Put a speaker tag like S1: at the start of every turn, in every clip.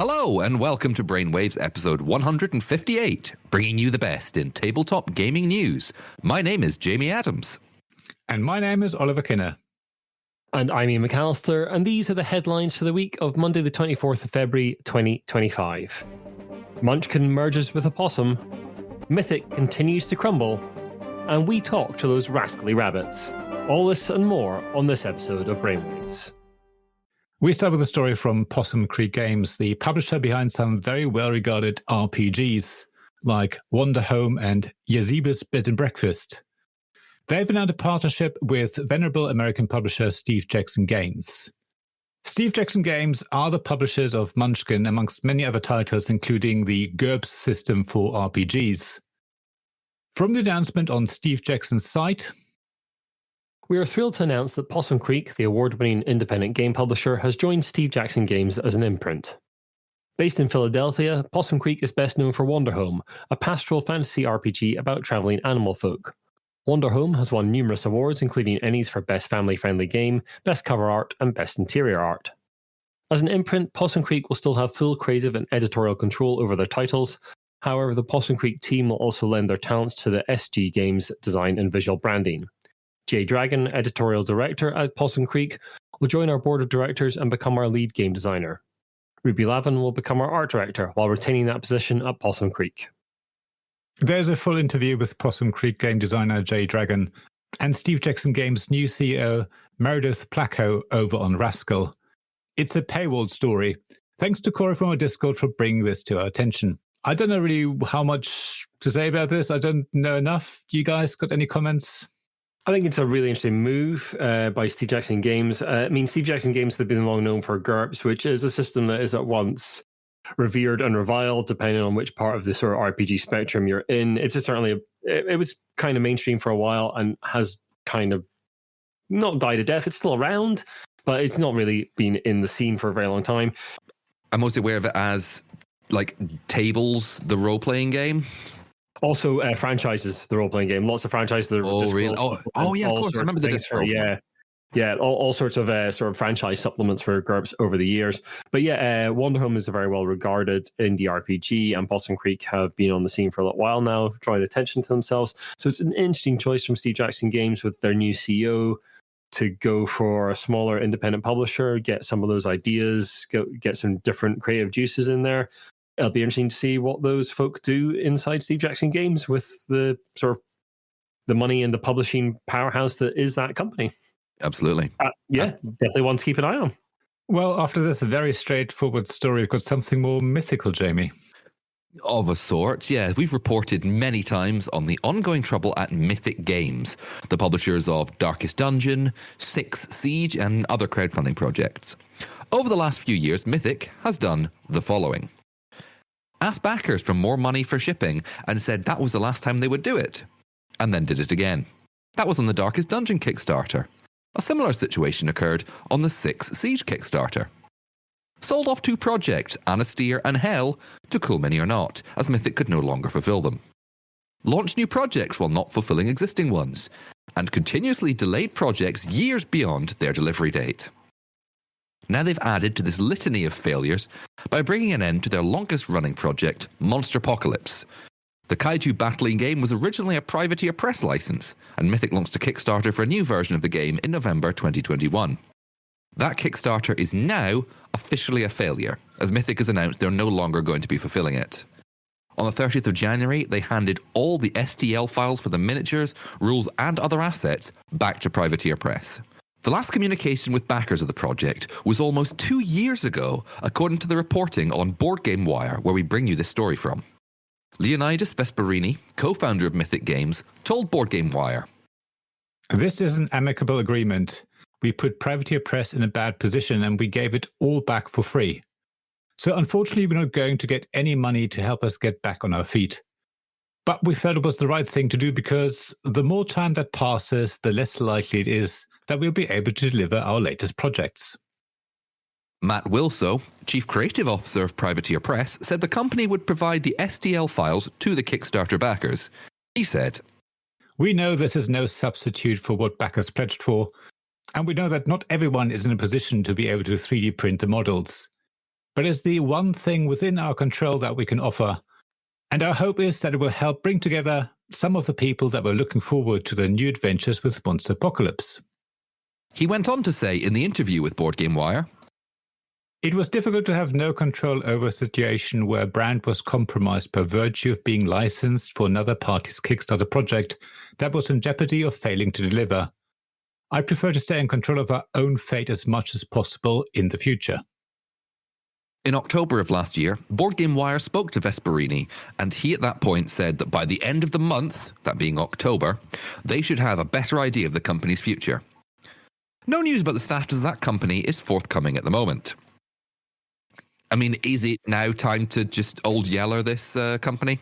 S1: Hello and welcome to Brainwaves episode 158, bringing you the best in tabletop gaming news. My name is Jamie Adams.
S2: And my name is Oliver Kinner.
S3: And I'm Ian McAllister, and these are the headlines for the week of Monday the 24th of February 2025. Munchkin merges with a possum, Mythic continues to crumble, and we talk to those rascally rabbits. All this and more on this episode of Brainwaves.
S2: We start with a story from Possum Games, the publisher behind some very well-regarded RPGs like Wander Home and Yazeba's Bed and Breakfast. They've announced a partnership with venerable American publisher Steve Jackson Games. Steve Jackson Games are the publishers of Munchkin, amongst many other titles, including the GURPS system for RPGs. From the announcement on Steve Jackson's site,
S3: we are thrilled to announce that Possum Creek, the award-winning independent game publisher, has joined Steve Jackson Games as an imprint. Based in Philadelphia, Possum Creek is best known for Wander Home, a pastoral fantasy RPG about traveling animal folk. Wander Home has won numerous awards, including Ennies for Best Family-Friendly Game, Best Cover Art, and Best Interior Art. As an imprint, Possum Creek will still have full creative and editorial control over their titles. However, the Possum Creek team will also lend their talents to the SG Games design and visual branding. Jay Dragon, editorial director at Possum Creek, will join our board of directors and become our lead game designer. Ruby Lavin will become our art director while retaining that position at Possum Creek.
S2: There's a full interview with Possum Creek game designer Jay Dragon and Steve Jackson Games' new CEO Meredith Placco over on Rascal. It's a paywalled story. Thanks to Corey from our Discord for bringing this to our attention. I don't know really how much to say about this. I don't know enough. You guys got any comments?
S3: I think it's a really interesting move by Steve Jackson Games. Steve Jackson Games have been long known for GURPS, which is a system that is at once revered and reviled, depending on which part of the sort of RPG spectrum you're in. It was kind of mainstream for a while and has kind of not died a death. It's still around, but it's not really been in the scene for a very long time.
S1: I'm mostly aware of it as like Tables, the role-playing game.
S3: Also, franchises, the role-playing game. Lots of franchises.
S1: Oh, really? Oh, yeah, of course. I remember the Discord.
S3: Yeah, all sorts of sort of franchise supplements for GURPS over the years. But yeah, Wander Home is a very well-regarded indie RPG, and Possum Creek have been on the scene for a little while now, drawing attention to themselves. So it's an interesting choice from Steve Jackson Games with their new CEO to go for a smaller independent publisher, get some of those ideas, get some different creative juices in there. It'll be interesting to see what those folk do inside Steve Jackson Games with the sort of the money and the publishing powerhouse that is that company.
S1: Absolutely.
S3: Definitely one to keep an eye on.
S2: Well, after this very straightforward story, we've got something more mythical, Jamie.
S1: Of a sort, yeah. We've reported many times on the ongoing trouble at Mythic Games, the publishers of Darkest Dungeon, Six Siege, and other crowdfunding projects. Over the last few years, Mythic has done the following. Asked backers for more money for shipping and said that was the last time they would do it, and then did it again. That was on the Darkest Dungeon Kickstarter. A similar situation occurred on the Six Siege Kickstarter. Sold off two projects, Anasteer and Hell, to Cool Mini or Not, as Mythic could no longer fulfill them. Launched new projects while not fulfilling existing ones, and continuously delayed projects years beyond their delivery date. Now they've added to this litany of failures by bringing an end to their longest-running project, Monsterpocalypse. The kaiju battling game was originally a Privateer Press license, and Mythic launched a Kickstarter for a new version of the game in November 2021. That Kickstarter is now officially a failure, as Mythic has announced they're no longer going to be fulfilling it. On the 30th of January, they handed all the STL files for the miniatures, rules, and other assets back to Privateer Press. The last communication with backers of the project was almost 2 years ago, according to the reporting on Board Game Wire, where we bring you this story from. Leonidas Vesperini, co-founder of Mythic Games, told Board Game Wire,
S2: "This is an amicable agreement. We put Privateer Press in a bad position and we gave it all back for free. So unfortunately, we're not going to get any money to help us get back on our feet. But we felt it was the right thing to do because the more time that passes, the less likely it is that we'll be able to deliver our latest projects."
S1: Matt Wilso, Chief Creative Officer of Privateer Press, said the company would provide the STL files to the Kickstarter backers. He said,
S2: "We know this is no substitute for what backers pledged for, and we know that not everyone is in a position to be able to 3D print the models. but it's the one thing within our control that we can offer. And our hope is that it will help bring together some of the people that were looking forward to their new adventures with Monster Apocalypse.
S1: He went on to say in the interview with Board Game Wire,
S2: "It was difficult to have no control over a situation where a brand was compromised by virtue of being licensed for another party's Kickstarter project that was in jeopardy of failing to deliver. I prefer to stay in control of our own fate as much as possible in the future."
S1: In October of last year, Board Game Wire spoke to Vesperini, and he at that point said that by the end of the month, that being October, they should have a better idea of the company's future. No news about the status of that company is forthcoming at the moment. I mean, is it now time to just old yeller this company?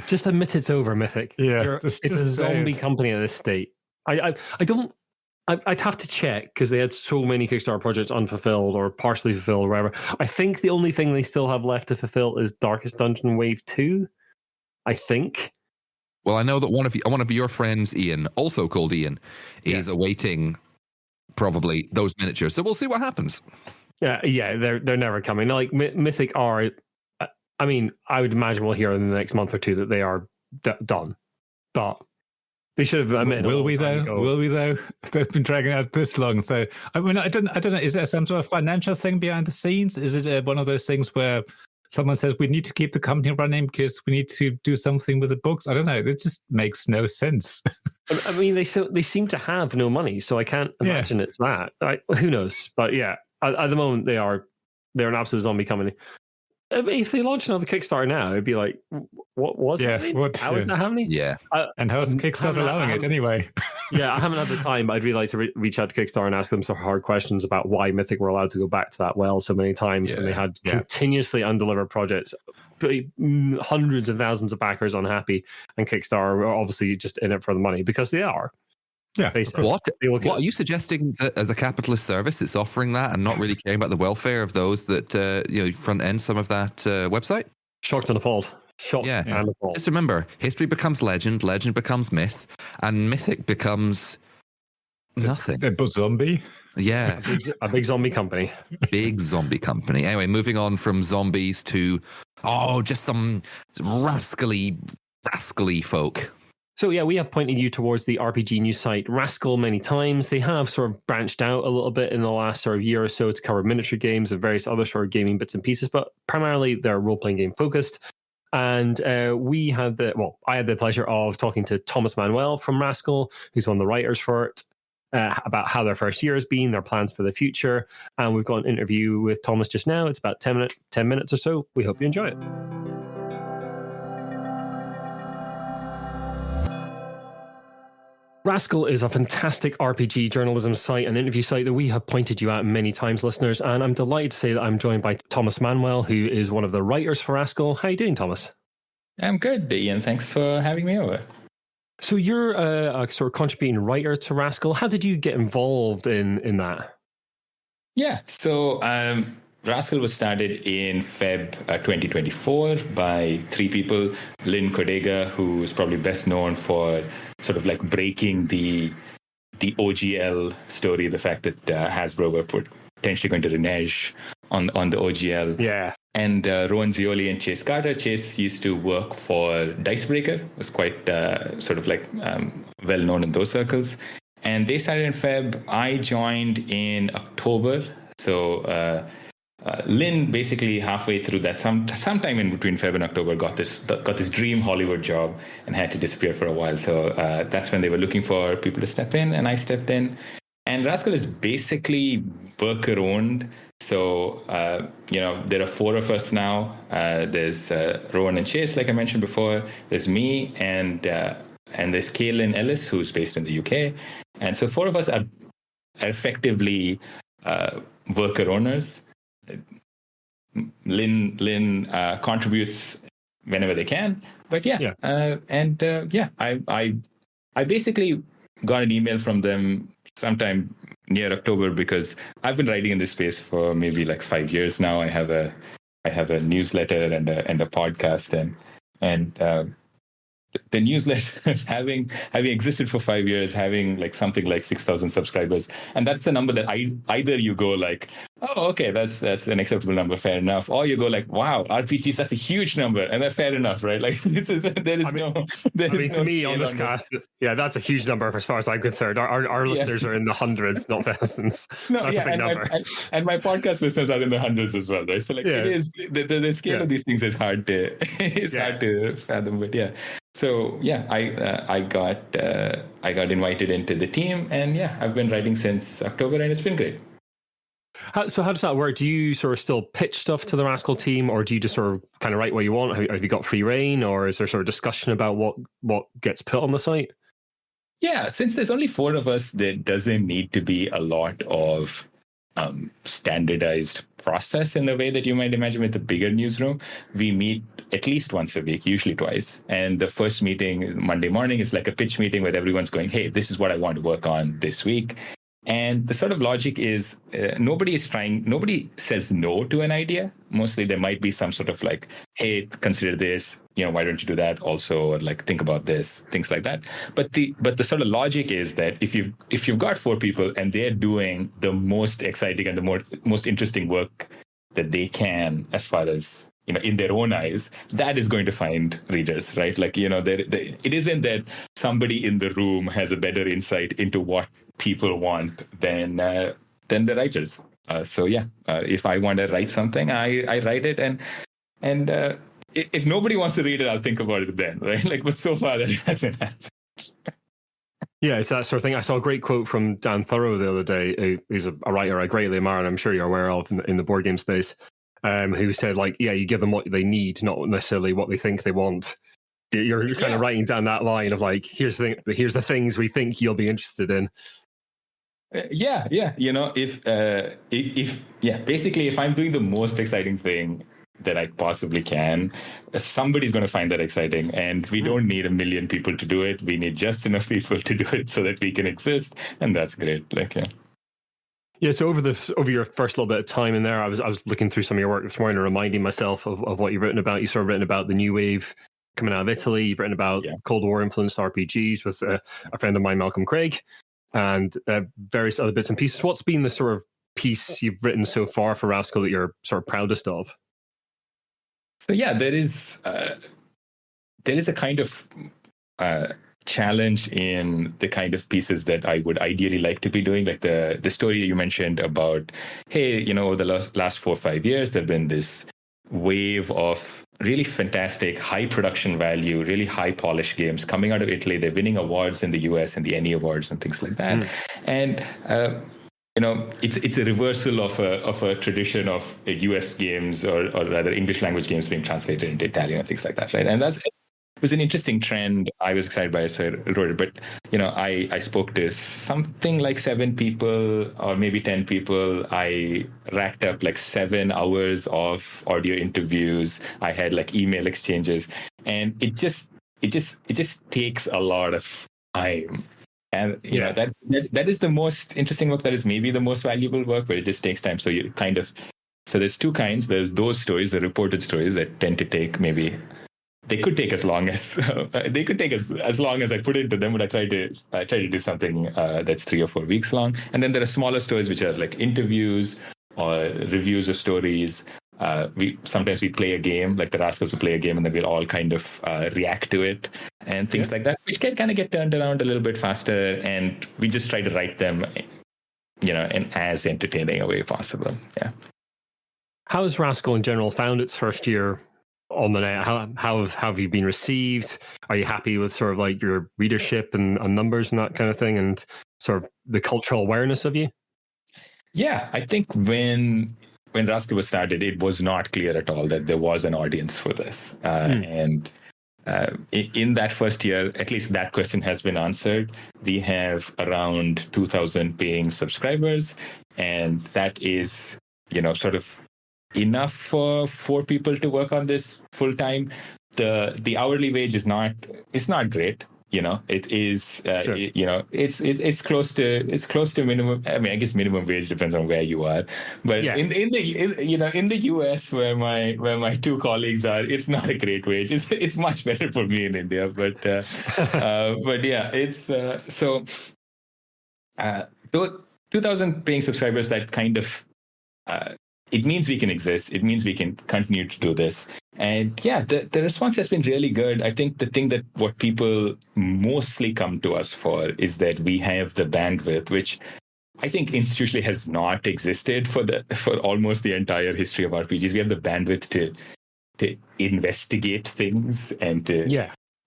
S3: Just admit it's over, Mythic.
S2: Yeah,
S3: it's a zombie company in this state. I'd have to check because they had so many Kickstarter projects unfulfilled or partially fulfilled or whatever. I think the only thing they still have left to fulfill is Darkest Dungeon Wave 2. I think.
S1: Well, I know that one of your friends, Ian, also called Ian, is awaiting probably those miniatures. So we'll see what happens.
S3: Yeah, they're never coming. Like Mythic are. I mean, I would imagine we'll hear in the next month or two that they are done, but. They should have admitted.
S2: Will we though? They've been dragging out this long. So I mean, I don't know. Is there some sort of financial thing behind the scenes? Is it one of those things where someone says we need to keep the company running because we need to do something with the books? I don't know. It just makes no sense.
S3: I mean, they seem to have no money, so I can't imagine it's that. Who knows? But yeah, at the moment they're an absolute zombie company. If they launch another Kickstarter now, it'd be like, what was it? How is that happening?
S1: Yeah.
S2: And how's Kickstarter allowing it anyway?
S3: Yeah, I haven't had the time, but I'd really like to reach out to Kickstarter and ask them some hard questions about why Mythic were allowed to go back to that well so many times when they had continuously undelivered projects, hundreds of thousands of backers unhappy, and Kickstarter are obviously just in it for the money because they are.
S2: Yeah.
S1: What are you suggesting that as a capitalist service, it's offering that and not really caring about the welfare of those that front end some of that website?
S3: Shocked and appalled. And appalled.
S1: Just remember, history becomes legend, legend becomes myth, and Mythic becomes nothing.
S2: A zombie.
S1: Yeah,
S3: a big zombie company.
S1: Big zombie company. Anyway, moving on from zombies to just some rascally folk.
S3: So yeah, we have pointed you towards the RPG news site Rascal many times. They have sort of branched out a little bit in the last sort of year or so to cover miniature games and various other sort of gaming bits and pieces, but primarily they're role-playing game focused. And I had the pleasure of talking to Thomas Manuel from Rascal, who's one of the writers for it, about how their first year has been, their plans for the future. And we've got an interview with Thomas just now. It's about 10 minutes or so. We hope you enjoy it. Rascal is a fantastic RPG journalism site and interview site that we have pointed you at many times, listeners, and I'm delighted to say that I'm joined by Thomas Manuel, who is one of the writers for Rascal. How are you doing, Thomas?
S4: I'm good, Ian. Thanks for having me over.
S3: So you're a sort of contributing writer to Rascal. How did you get involved in that?
S4: Yeah, so Rascal was started in Feb 2024 by three people. Lynn Codega, who is probably best known for sort of like breaking the OGL story, the fact that Hasbro were potentially going to renege on the OGL.
S3: Yeah.
S4: And Rowan Zioli and Chase Carter. Chase used to work for Dicebreaker, was quite well known in those circles. And they started in Feb. I joined in October. So Lynn basically halfway through that, sometime in between Feb and October, got this dream Hollywood job and had to disappear for a while. So that's when they were looking for people to step in, and I stepped in. And Rascal is basically worker-owned. So, there are four of us now. There's Rowan and Chase, like I mentioned before. There's me, and there's Kaylin Ellis, who's based in the UK. And so four of us are effectively worker owners. Lynn contributes whenever they can, but I basically got an email from them sometime near October because I've been writing in this space for maybe like 5 years now. I have a newsletter and a podcast, and the newsletter having existed for 5 years, having like something like 6,000 subscribers, and that's a number that either you go like, oh, okay, that's an acceptable number, fair enough, or you go like, wow, RPGs, that's a huge number, and that's fair enough, right? Like there is no
S3: to me on this
S4: on
S3: cast, yeah, that's a huge number as far as I'm concerned. Our listeners are in the hundreds, not thousands.
S4: No,
S3: so that's a big number.
S4: And my podcast listeners are in the hundreds as well, right? So like it is the scale of these things is hard to hard to fathom, but yeah. So yeah, I got invited into the team, and yeah, I've been writing since October, and it's been great.
S3: So how does that work? Do you sort of still pitch stuff to the Rascal team, or do you just sort of kind of write what you want? Have you got free reign, or is there sort of discussion about what gets put on the site?
S4: Yeah, since there's only 4 of us, there doesn't need to be a lot of standardized process in the way that you might imagine with a bigger newsroom. We meet at least once a week, usually twice. And the first meeting Monday morning is like a pitch meeting where everyone's going, hey, this is what I want to work on this week. And the sort of logic is nobody says no to an idea. Mostly there might be some sort of like, hey, consider this, why don't you do that also, or like think about this, things like that. But the sort of logic is that if you've got 4 people and they're doing the most exciting and the most interesting work that they can, as far as in their own eyes, that is going to find readers, right? Like it isn't that somebody in the room has a better insight into what people want than the writers. So yeah, if I want to write something, I write it, and if nobody wants to read it, I'll think about it then, right? Like, but so far that hasn't happened.
S3: Yeah, it's that sort of thing. I saw a great quote from Dan Thorough the other day, who's a writer I greatly admire, and I'm sure you're aware of in the board game space, who said, like, yeah, you give them what they need, not necessarily what they think they want. You're kind of writing down that line of like, here's the things we think you'll be interested in.
S4: Yeah. Basically, if I'm doing the most exciting thing that I possibly can, somebody's going to find that exciting, and we don't need 1 million people to do it. We need just enough people to do it so that we can exist, and that's great. Like, yeah.
S3: Yeah, so over your first little bit of time in there, I was looking through some of your work this morning and reminding myself of what you've written about. You've sort of written about the new wave coming out of Italy. You've written about Cold War influenced RPGs with a friend of mine, Malcolm Craig, and various other bits and pieces. What's been the sort of piece you've written so far for Rascal that you're sort of proudest of?
S4: So yeah, there is a kind of challenge in the kind of pieces that I would ideally like to be doing, like the story you mentioned about, hey, over the last 4 or 5 years, there've been this wave of really fantastic, high production value, really high polished games coming out of Italy. They're winning awards in the US and the NE Awards and things like that. And it's a reversal of a tradition of US games or rather English language games being translated into Italian and things like that, right? And it was an interesting trend. I was excited by it, so I wrote it. But I spoke to something like 7 people or maybe 10 people. I racked up like 7 hours of audio interviews. I had like email exchanges, and it just takes a lot of time. And that is the most interesting work. That is maybe the most valuable work, but it just takes time. So there's 2 kinds. There's those stories, the reported stories that tend to take they could take as long as long as I put into them, but I try to do something that's 3 or 4 weeks long. And then there are smaller stories which are like interviews or reviews of stories. Sometimes we play a game, like the Rascals will play a game, and then we'll all kind of react to it and things like that, which can kind of get turned around a little bit faster. And we just try to write them, in as entertaining a way possible. Yeah.
S3: How has Rascal in general found its first year on the net? How have you been received? Are you happy with sort of like your readership and numbers and that kind of thing, and sort of the cultural awareness of you?
S4: Yeah, I think when Rascal was started, it was not clear at all that there was an audience for this. And in that first year, at least that question has been answered. We have around 2,000 paying subscribers, and that is, sort of enough for 4 people to work on this full time. The hourly wage is not great. it is
S3: Sure.
S4: it's close to minimum. I mean, I guess minimum wage depends on where you are, but
S3: Yeah.
S4: in the US where my two colleagues are, it's not a great wage. It's much better for me in India, but yeah, it's so 2,000 paying subscribers. That kind of it means we can exist. It means we can continue to do this. And yeah, the response has been really good. I think the thing that what people mostly come to us for is that we have the bandwidth, which I think institutionally has not existed for almost the entire history of RPGs. We have the bandwidth to investigate things and to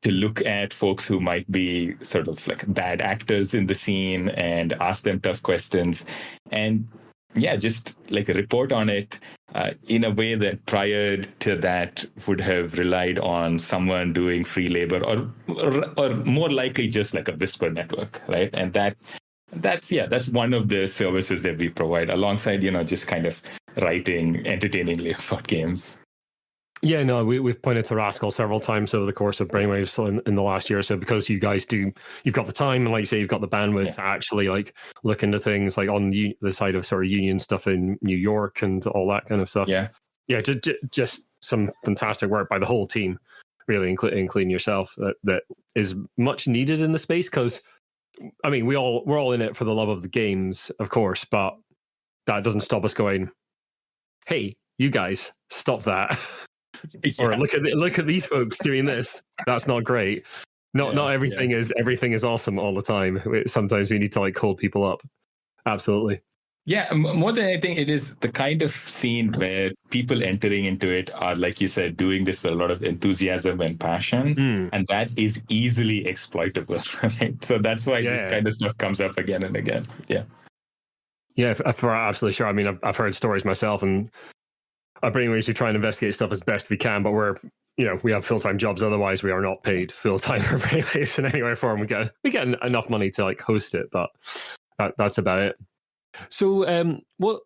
S4: look at folks who might be sort of like bad actors in the scene and ask them tough questions. And yeah, just like a report on it in a way that prior to that would have relied on someone doing free labor or more likely just like a whisper network, right? And that's one of the services that we provide alongside, just kind of writing entertainingly about games.
S3: Yeah, no, we've pointed to Rascals several times over the course of Brainwaves in the last year or so, because you guys you've got the time and, like you say, you've got the bandwidth to actually like look into things like on the side of sort of union stuff in New York and all that kind of stuff.
S4: Yeah,
S3: just some fantastic work by the whole team, really, including yourself. That is much needed in the space, because I mean we're all in it for the love of the games, of course, but that doesn't stop us going, hey, you guys, stop that. Or look at these folks doing this. That's not great. Not everything is awesome all the time. Sometimes we need to like hold people up. Absolutely.
S4: Yeah, more than anything, it is the kind of scene where people entering into it are, like you said, doing this with a lot of enthusiasm and passion, and that is easily exploitable. Right? So that's why this kind of stuff comes up again and again.
S3: Yeah, for absolutely sure. I mean, I've heard stories myself, and at Brainwaves, we try and investigate stuff as best we can, but we have full-time jobs. Otherwise, we are not paid full-time for Brainwaves in any way or form. We get enough money to like host it, but that's about it. So, what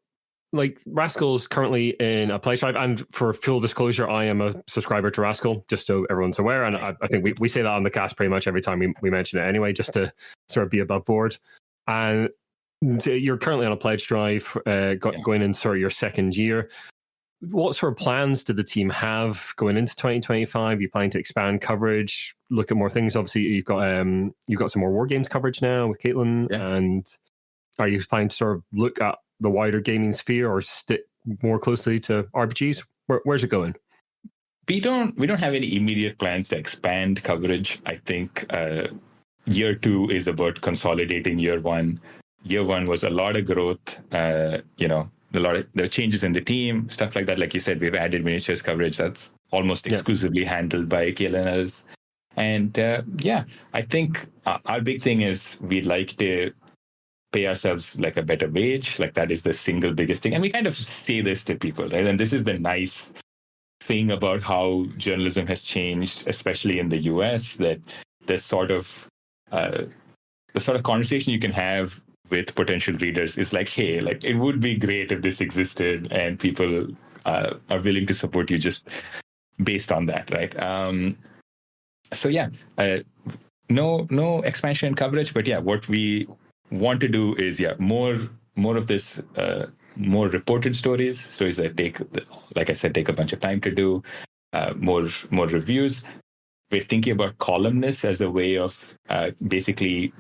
S3: like Rascals currently in a play drive, and for full disclosure, I am a subscriber to Rascal, just so everyone's aware. And I think we say that on the cast pretty much every time we mention it anyway, just to sort of be above board. And you're currently on a pledge drive, going in sort of your second year. What sort of plans do the team have going into 2025? You planning to expand coverage, look at more things? Obviously, you've got some more war games coverage now with Caitlin, and are you planning to sort of look at the wider gaming sphere or stick more closely to RPGs? Where's it going?
S4: We don't have any immediate plans to expand coverage. I think year 2 is about consolidating year 1. Year 1 was a lot of growth. The changes in the team, stuff like that. Like you said, we've added miniatures coverage that's almost exclusively handled by KLNLs. And I think our big thing is we'd like to pay ourselves like a better wage. Like that is the single biggest thing. And we kind of say this to people, right? And this is the nice thing about how journalism has changed, especially in the US, that the sort of conversation you can have with potential readers is like, hey, like it would be great if this existed and people are willing to support you just based on that, right? No expansion and coverage, but what we want to do is more of this, more reported stories that take, like I said, take a bunch of time to do, more reviews. We're thinking about columnists as a way of basically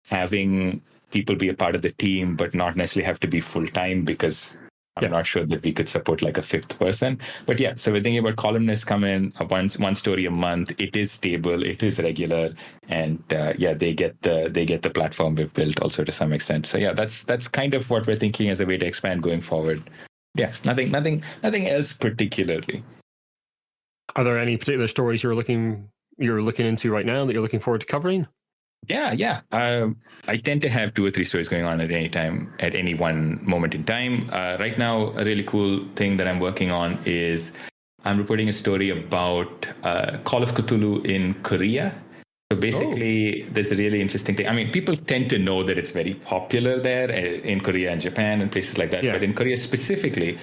S4: having people be a part of the team, but not necessarily have to be full-time, because I'm not sure that we could support like a 5th person. But so we're thinking about columnists come in one story a month. It is stable, it is regular, and they get the platform we've built also to some extent. So that's kind of what we're thinking as a way to expand going forward. Nothing else particularly.
S3: Are there any particular stories you're looking into right now that you're looking forward to covering? I tend to have 2 or 3 stories going on at any time, at any one moment in time. Right now, a really cool thing that I'm working on is I'm reporting a story about Call of Cthulhu in Korea. So basically, there's a really interesting thing. I mean, people tend to know that it's very popular there in Korea and Japan and places like that. But in Korea specifically,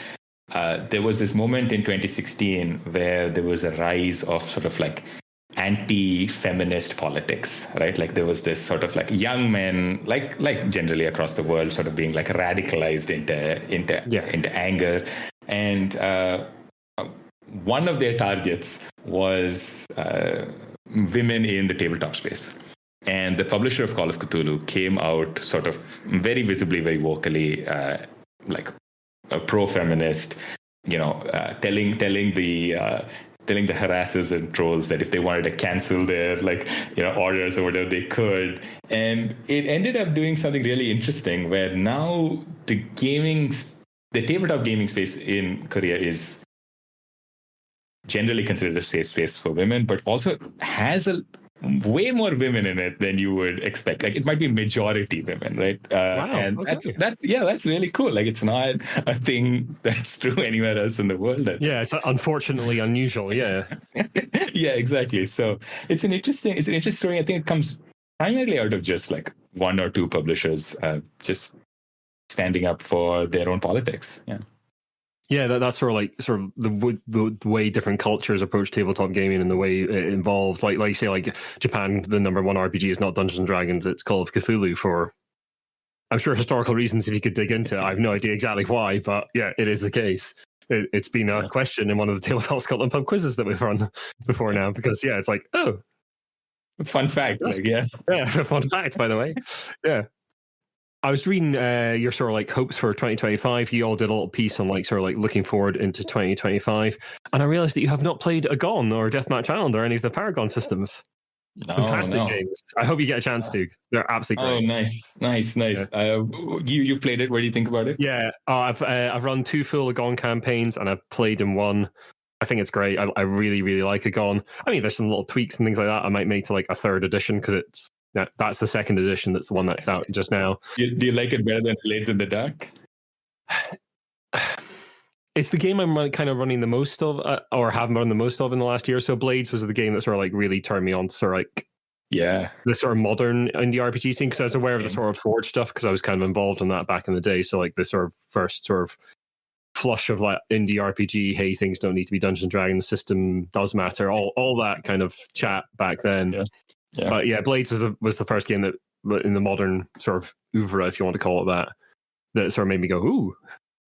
S3: there was this moment in 2016 where there was a rise of sort of like
S4: anti-feminist politics, right? Like there was this sort of like young men, like generally across the world, sort of being like radicalized into anger, and one of their targets was women in the tabletop space. And the publisher of Call of Cthulhu came out sort of very visibly, very vocally, like a pro-feminist, telling the harassers and trolls that if they wanted to cancel their orders or whatever, they could. And it ended up doing something really interesting where now the tabletop gaming space in Korea is generally considered a safe space for women, but also has way more women in it than you would expect. Like it might be majority women, right?
S3: Wow,
S4: and
S3: okay.
S4: that's really cool. Like it's not a thing that's true anywhere else in the world.
S3: Yeah, it's unfortunately unusual. Yeah.
S4: Yeah, exactly. So it's an interesting story. I think it comes primarily out of just like one or two publishers just standing up for their own politics. Yeah.
S3: Yeah, that's sort of the way different cultures approach tabletop gaming and the way it involves, like you say, like Japan, the number one RPG is not Dungeons and Dragons, it's Call of Cthulhu for, I'm sure, historical reasons if you could dig into it. I have no idea exactly why, but yeah, it is the case. It's been a question in one of the Tabletop Scotland pub quizzes that we've run before now, because yeah, it's like, oh,
S4: fun fact,
S3: fun fact, by the way, yeah. I was reading your sort of like hopes for 2025. You all did a little piece on like sort of like looking forward into 2025, and I realized that you have not played Agon or Deathmatch Island or any of the Paragon systems. Fantastic games. I hope you get a chance to. They're absolutely great.
S4: Oh, nice. Yeah. You played it. What do you think about it?
S3: Yeah, I've run 2 full Agon campaigns and I've played in 1. I think it's great. I really, really like Agon. I mean, there's some little tweaks and things like that I might make to like a 3rd edition, because that's the 2nd edition. That's the one that's out just now.
S4: Do you like it better than Blades in the Dark?
S3: It's the game I'm kind of running the most of, or have run the most of in the last year. So Blades was the game that sort of like really turned me on to sort of like the sort of modern indie RPG scene, because I was aware of the sort of Forge stuff because I was kind of involved in that back in the day. So like the sort of first sort of flush of like indie RPG, hey, things don't need to be Dungeons and Dragons, the system does matter, all that kind of chat back then. Yeah. But yeah, Blades was the first game that in the modern sort of oeuvre, if you want to call it that sort of made me go, ooh,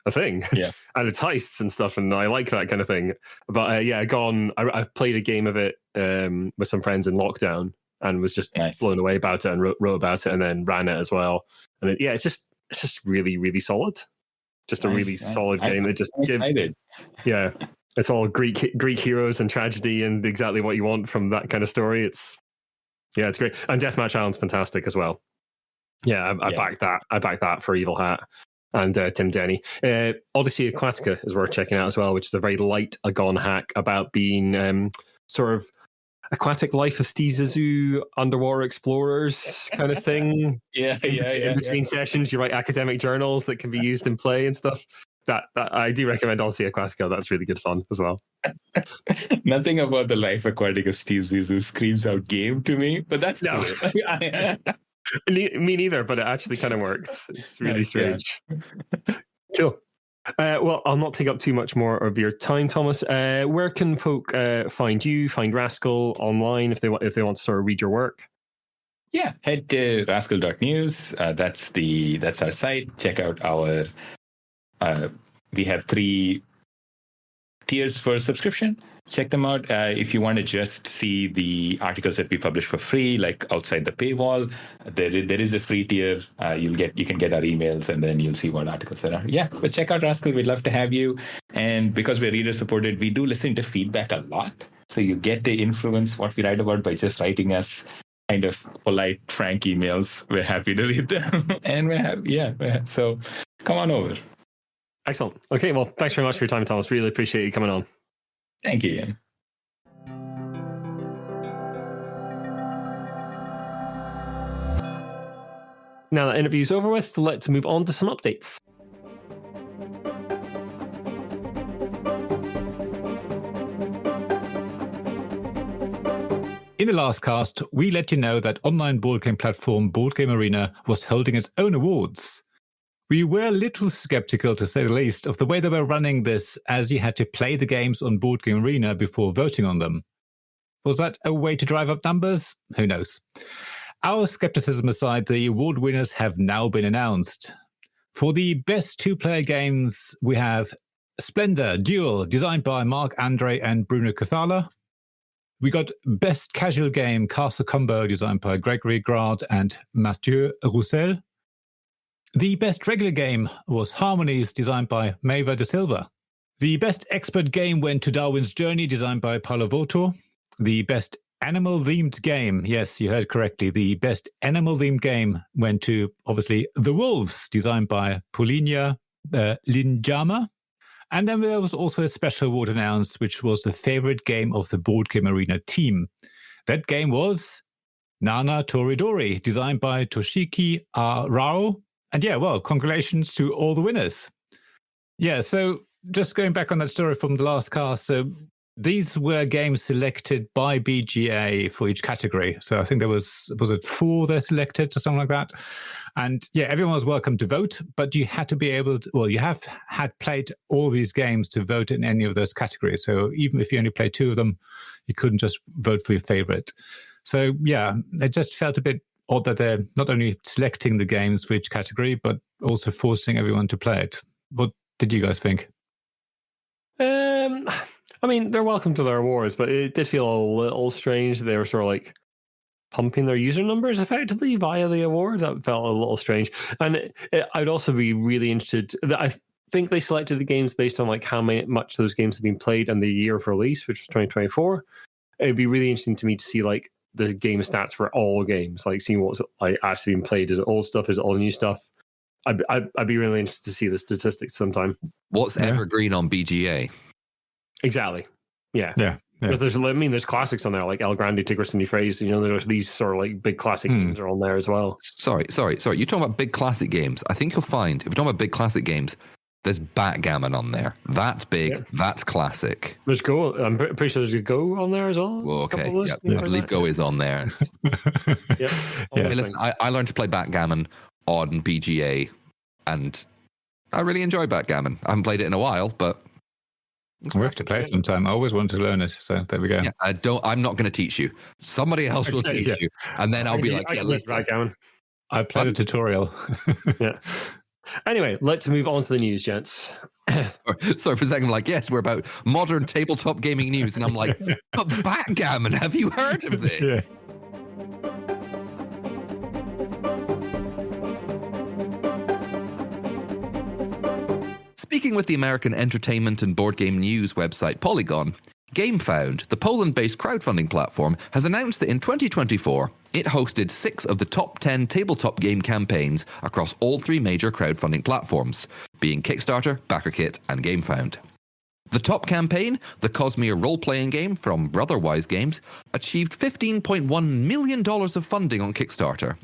S3: a thing.
S4: Yeah.
S3: And it's heists and stuff, and I like that kind of thing. But I've played a game of it with some friends in lockdown and was just blown away about it and wrote about it and then ran it as well. And it's just really, really solid. Just a really solid game. It just
S4: excited.
S3: Yeah. It's all Greek heroes and tragedy and exactly what you want from that kind of story. It's great. And Deathmatch Island's fantastic as well. Yeah, I back that. I back that for Evil Hat and Tim Denny. Odyssey Aquatica is worth checking out as well, which is a very light Agon hack about being sort of aquatic life of Stizazu underwater explorers kind of thing. In between sessions, you write academic journals that can be used in play and stuff. That I do recommend Odyssey Aquatica. That's really good fun as well.
S4: Nothing about the life aquatic of Steve Zissou screams out game to me, but that's
S3: no. Me neither, but it actually kind of works. It's really strange. Cool. Well, I'll not take up too much more of your time, Thomas. Where can folk find you, find Rascal online if they want to sort of read your work?
S4: Yeah, head to rascal.news. That's our site. Check out our. We have 3 tiers for subscription. Check them out. If you want to just see the articles that we publish for free, like outside the paywall, there is a free tier. You can get our emails and then you'll see what articles there are. Yeah, but check out Rascal. We'd love to have you. And because we're reader supported, we do listen to feedback a lot. So you get to influence what we write about by just writing us kind of polite, frank emails. We're happy to read them. And so come on over.
S3: Excellent. Okay, well, thanks very much for your time, Thomas. Really appreciate you coming on.
S4: Thank you, Ian.
S3: Now that interview's over with, let's move on to some updates.
S2: In the last cast, we let you know that online board game platform Board Game Arena was holding its own awards. We were a little skeptical, to say the least, of the way they were running this, as you had to play the games on Board Game Arena before voting on them. Was that a way to drive up numbers? Who knows? Our skepticism aside, the award winners have now been announced. For the best two-player games, we have Splendor Duel, designed by Marc Andre and Bruno Cathala. We got Best Casual Game, Castle Combo, designed by Gregory Grad and Mathieu Roussel. The best regular game was Harmonies, designed by Meiva de Silva. The best expert game went to Darwin's Journey, designed by Paolo Volto. The best animal-themed game, yes, you heard correctly, the best animal-themed game went to, obviously, The Wolves, designed by Paulinia Linjama. And then there was also a special award announced, which was the favorite game of the Board Game Arena team. That game was Nana Toridori, designed by Toshiki Rao. And yeah, well, congratulations to all the winners. Yeah, so just going back on that story from the last cast, so these were games selected by BGA for each category. So I think there was it 4 they selected or something like that? And yeah, everyone was welcome to vote, but you had to be able to, well, you have had played all these games to vote in any of those categories. So even if you only played 2 of them, you couldn't just vote for your favorite. So yeah, it just felt a bit odd that they're not only selecting the games for each category, but also forcing everyone to play it. What did you guys think?
S3: I mean, they're welcome to their awards, but it did feel a little strange. They were sort of like pumping their user numbers effectively via the award. That felt a little strange. And I'd also be really interested. I think they selected the games based on like how much those games have been played and the year of release, which was 2024. It'd be really interesting to me to see like the game stats for all games, like seeing what's like actually been played. Is it old stuff? Is it all new stuff? I'd be really interested to see the statistics sometime.
S1: What's evergreen on BGA?
S3: Exactly. Yeah.
S2: Yeah.
S3: Because there's classics on there like El Grande, Tigris and Euphrates. You know, there's these sort of like big classic games are on there as well.
S1: Sorry. You're talking about big classic games. I think you'll find, if you're talking about big classic games, there's backgammon on there. That's big. That's classic.
S3: There's Go. I'm pretty sure there's a Go on there as well.
S1: Well, okay. I believe Go is on there.
S3: Yeah.
S1: Hey, listen, I learned to play backgammon on BGA, and I really enjoy backgammon. I haven't played it in a while, but
S2: we have to play sometime. I always wanted to learn it, so there we go.
S1: Yeah, I'm not going to teach you. Somebody else will teach you, and then I'll be like, "Yeah, let's
S3: backgammon."
S2: I played the tutorial.
S3: Yeah. Anyway, let's move on to the news, gents.
S1: Sorry for a second. I'm like, yes, we're about modern tabletop gaming news, and I'm like, but backgammon. Have you heard of this?
S2: Yeah.
S1: Speaking with the American entertainment and board game news website Polygon, Gamefound, the Poland-based crowdfunding platform, has announced that in 2024, it hosted 6 of the top 10 tabletop game campaigns across all 3 major crowdfunding platforms, being Kickstarter, BackerKit, and Gamefound. The top campaign, the Cosmere role-playing game from Brotherwise Games, achieved $15.1 million of funding on Kickstarter,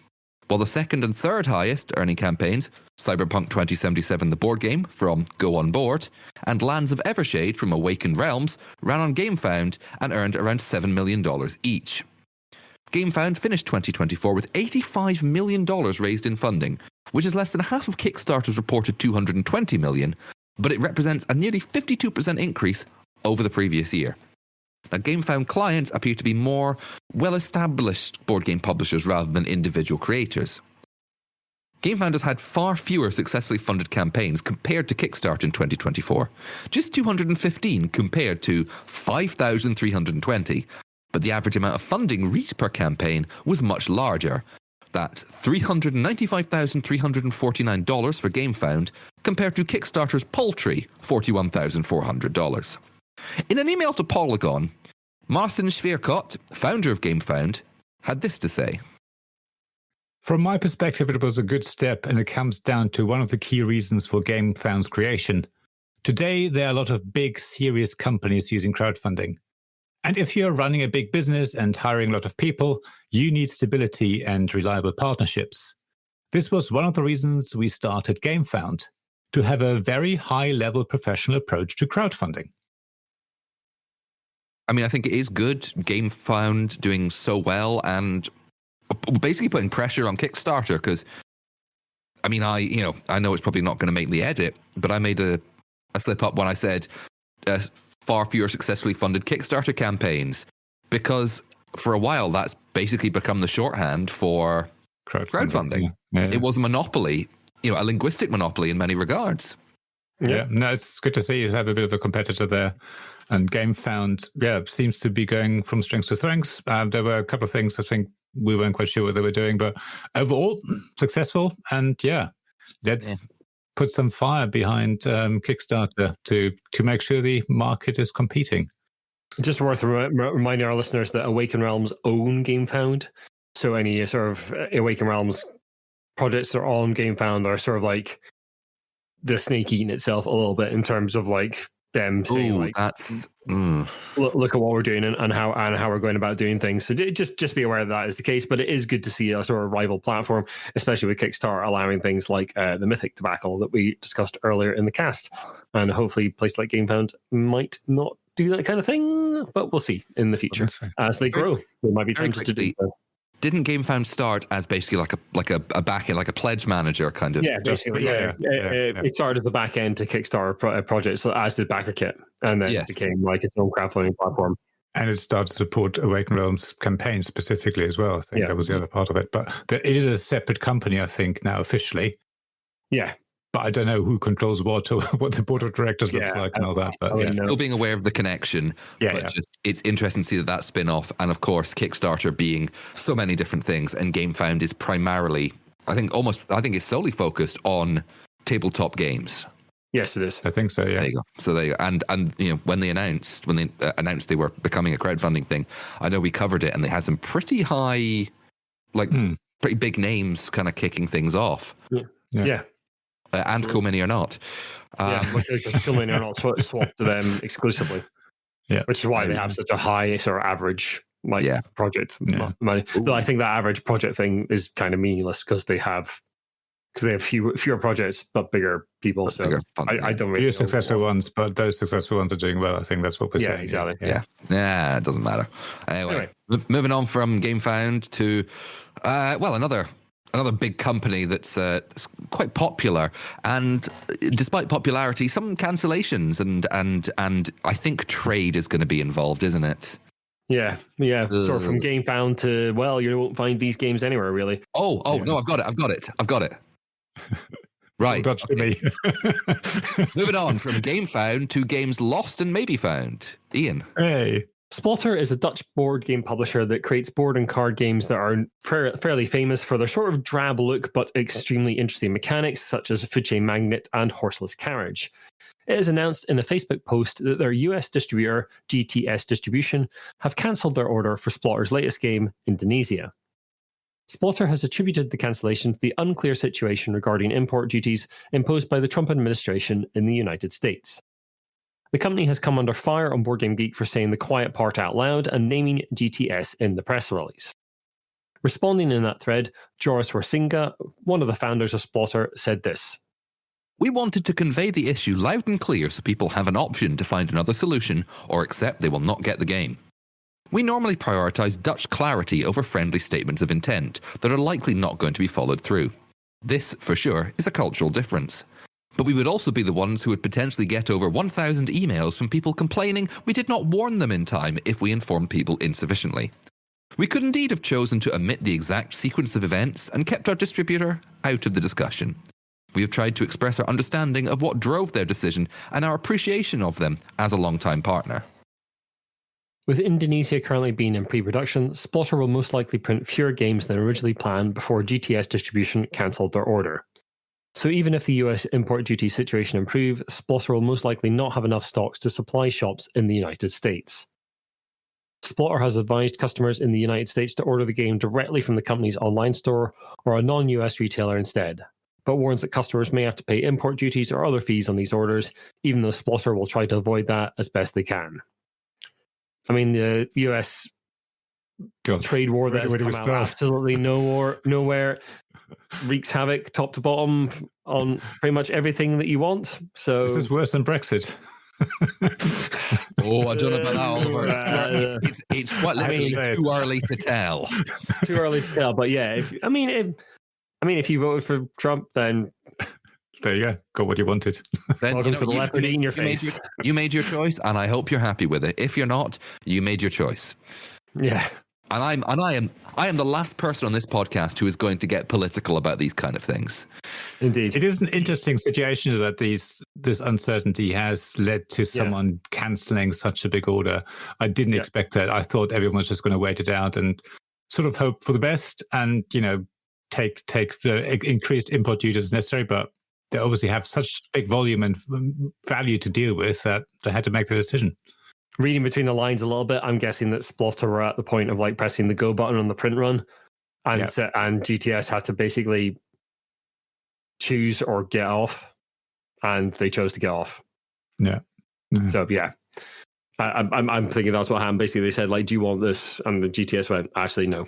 S1: while the second and third highest earning campaigns, Cyberpunk 2077 the board game from Go On Board, and Lands of Evershade from Awakened Realms, ran on Gamefound and earned around $7 million each. Gamefound finished 2024 with $85 million raised in funding, which is less than half of Kickstarter's reported $220 million, but it represents a nearly 52% increase over the previous year. Now, Gamefound clients appear to be more well-established board game publishers rather than individual creators. Gamefound has had far fewer successfully funded campaigns compared to Kickstarter in 2024, just 215 compared to 5,320, but the average amount of funding reached per campaign was much larger. That's $395,349 for Gamefound compared to Kickstarter's paltry $41,400. In an email to Polygon, Marcin Świerkot, founder of Gamefound, had this to say.
S2: From my perspective, it was a good step, and it comes down to one of the key reasons for Gamefound's creation. Today, there are a lot of big, serious companies using crowdfunding. And if you're running a big business and hiring a lot of people, you need stability and reliable partnerships. This was one of the reasons we started Gamefound, to have a very high-level professional approach to crowdfunding.
S1: I mean, I think it is good. Gamefound doing so well and basically putting pressure on Kickstarter because, I mean, I know it's probably not going to make the edit, but I made a slip up when I said far fewer successfully funded Kickstarter campaigns. because for a while that's basically become the shorthand for crowdfunding.
S2: Yeah.
S1: It was a monopoly, a linguistic monopoly in many regards.
S2: Yeah, no, it's good to see you have a bit of a competitor there. And Gamefound, seems to be going from strengths to strengths. There were a couple of things I think we weren't quite sure what they were doing, but overall successful. And let's put some fire behind Kickstarter to make sure the market is competing.
S3: Just worth reminding our listeners that Awaken Realms own Gamefound. So any sort of Awaken Realms projects that are on Gamefound are sort of like the snake eating itself a little bit in terms of like them saying
S1: that's
S3: look at what we're doing and how we're going about doing things. So just be aware that is the case. But it is good to see a sort of rival platform, especially with Kickstarter allowing things like the Mythic debacle that we discussed earlier in the cast, and hopefully places like Gamefound might not do that kind of thing, but we'll see in the future as they grow. They might be tempted to do so.
S1: Didn't Gamefound start as basically like a back end, like a pledge manager kind of?
S3: Yeah, basically. It started as a back end to Kickstarter project, so as did Backer Kit, and then it became like its own crowdfunding platform.
S2: And it started to support Awaken Realms campaign specifically as well. I think that was the other part of it. But it is a separate company, I think, now officially.
S3: Yeah.
S2: But I don't know who controls what or what the board of directors looks like and all that. But
S1: still being aware of the connection. Just it's interesting to see that spin-off. And of course, Kickstarter being so many different things. And Gamefound is primarily, I think it's solely focused on tabletop games.
S3: Yes, it is.
S2: I think so, yeah.
S1: There you go. So there you go. And when they announced they were becoming a crowdfunding thing, I know we covered it and they had some pretty high, pretty big names kind of kicking things off.
S3: Yeah.
S1: And Co-Mini are not.
S3: Co-Mini are not swapped to them exclusively.
S2: Yeah,
S3: which is why they have such a high sort of average project money. But I think that average project thing is kind of meaningless because they have fewer projects but bigger people. So I don't really
S2: few successful ones, but those successful ones are doing well. I think that's what we're saying.
S3: Exactly.
S1: Yeah, it doesn't matter. Anyway. Moving on from Gamefound to another big company that's quite popular, and despite popularity, some cancellations, and I think trade is going to be involved, isn't it?
S3: Yeah. Sort of from Gamefound to you won't find these games anywhere really.
S1: No, I've got it. Right.
S2: Touch to me.
S1: Moving on from Gamefound to games lost and maybe found. Ian.
S2: Hey.
S3: Splotter is a Dutch board game publisher that creates board and card games that are fairly famous for their sort of drab look but extremely interesting mechanics, such as Fuche Magnet and Horseless Carriage. It is announced in a Facebook post that their US distributor, GTS Distribution, have cancelled their order for Splotter's latest game, Indonesia. Splotter has attributed the cancellation to the unclear situation regarding import duties imposed by the Trump administration in the United States. The company has come under fire on Board Game Geek for saying the quiet part out loud and naming GTS in the press release. Responding in that thread, Joris Wersinga, one of the founders of Splotter, said this:
S1: "We wanted to convey the issue loud and clear so people have an option to find another solution or accept they will not get the game. We normally prioritise Dutch clarity over friendly statements of intent that are likely not going to be followed through. This, for sure, is a cultural difference. But we would also be the ones who would potentially get over 1,000 emails from people complaining we did not warn them in time if we informed people insufficiently. We could indeed have chosen to omit the exact sequence of events and kept our distributor out of the discussion. We have tried to express our understanding of what drove their decision and our appreciation of them as a long-time partner."
S3: With Indonesia currently being in pre-production, Splotter will most likely print fewer games than originally planned before GTS Distribution cancelled their order. So even if the US import duty situation improves, Splotter will most likely not have enough stocks to supply shops in the United States. Splotter has advised customers in the United States to order the game directly from the company's online store or a non-US retailer instead, but warns that customers may have to pay import duties or other fees on these orders, even though Splotter will try to avoid that as best they can. I mean, the US trade war that has come out absolutely nowhere wreaks havoc top to bottom on pretty much everything that you want. So
S2: this is worse than Brexit.
S1: Oh, I don't know about that, Oliver. It's quite literally too early to tell.
S3: Too early to tell, but yeah. If you voted for Trump, then
S2: there you go. Got what you wanted.
S1: Then,
S3: welcome to the leopard eating your face.
S1: You made your choice, and I hope you're happy with it. If you're not, you made your choice.
S3: Yeah.
S1: And I am the last person on this podcast who is going to get political about these kind of things.
S3: Indeed.
S2: It is an interesting situation that this uncertainty has led to someone cancelling such a big order. I didn't expect that. I thought everyone was just going to wait it out and sort of hope for the best and, take the increased import duties as necessary. But they obviously have such big volume and value to deal with that they had to make the decision.
S3: Reading between the lines a little bit, I'm guessing that Splotter were at the point of like pressing the go button on the print run, and GTS had to basically choose or get off, and they chose to get off.
S2: Yeah.
S3: So I'm thinking that's what happened. Basically, they said like, "Do you want this?" And the GTS went, "Actually, no,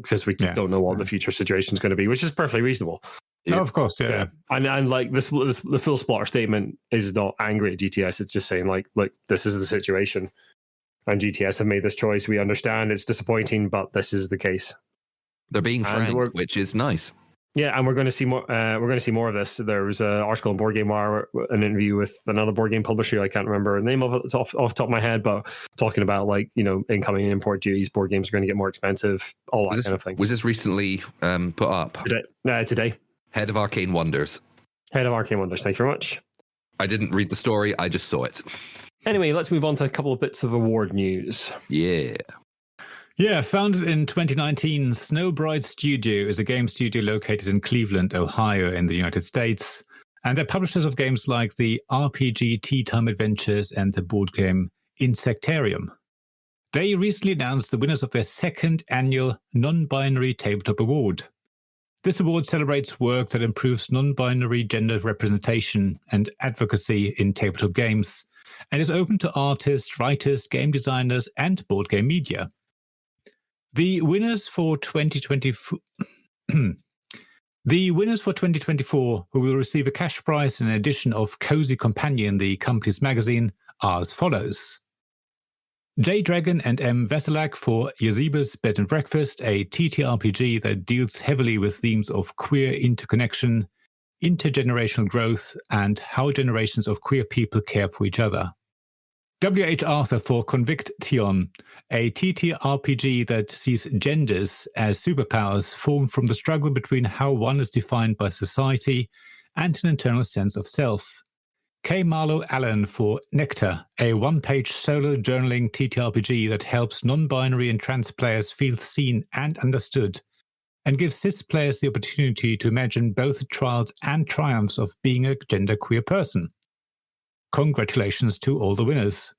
S3: because we don't know what the future situation is going to be," which is perfectly reasonable.
S2: Oh, of course, yeah.
S3: And like the full Splotter statement is not angry at GTS. It's just saying like, look, this is the situation, and GTS have made this choice. We understand it's disappointing, but this is the case.
S1: They're being frank, which is nice.
S3: Yeah, and we're going to see more. We're going to see more of this. There was an article on Board Game Wire, an interview with another board game publisher. I can't remember the name of it off the top of my head, but talking about like incoming and import duties, board games are going to get more expensive, all that kind of thing.
S1: Was this recently put up?
S3: Today.
S1: Head of Arcane Wonders.
S3: Head of Arcane Wonders. Thank you very much.
S1: I didn't read the story. I just saw it.
S3: Anyway, let's move on to a couple of bits of award news.
S2: Yeah, founded in 2019, Snowbright Studio is a game studio located in Cleveland, Ohio, in the United States. And they're publishers of games like the RPG Tea Time Adventures and the board game Insectarium. They recently announced the winners of their second annual Nonbinary Tabletop Award. This award celebrates work that improves non-binary gender representation and advocacy in tabletop games, and is open to artists, writers, game designers, and board game media. The winners for 2024, who will receive a cash prize and an edition of Cozy Companion, the company's magazine, are as follows. J. Dragon and M. Veselak for Yaziba's Bed and Breakfast, a TTRPG that deals heavily with themes of queer interconnection, intergenerational growth, and how generations of queer people care for each other. W. H. Arthur for Conviction, a TTRPG that sees genders as superpowers formed from the struggle between how one is defined by society and an internal sense of self. K. Marlowe Allen for Nectar, a one-page solo journaling TTRPG that helps non-binary and trans players feel seen and understood, and gives cis players the opportunity to imagine both the trials and triumphs of being a genderqueer person. Congratulations to all the winners.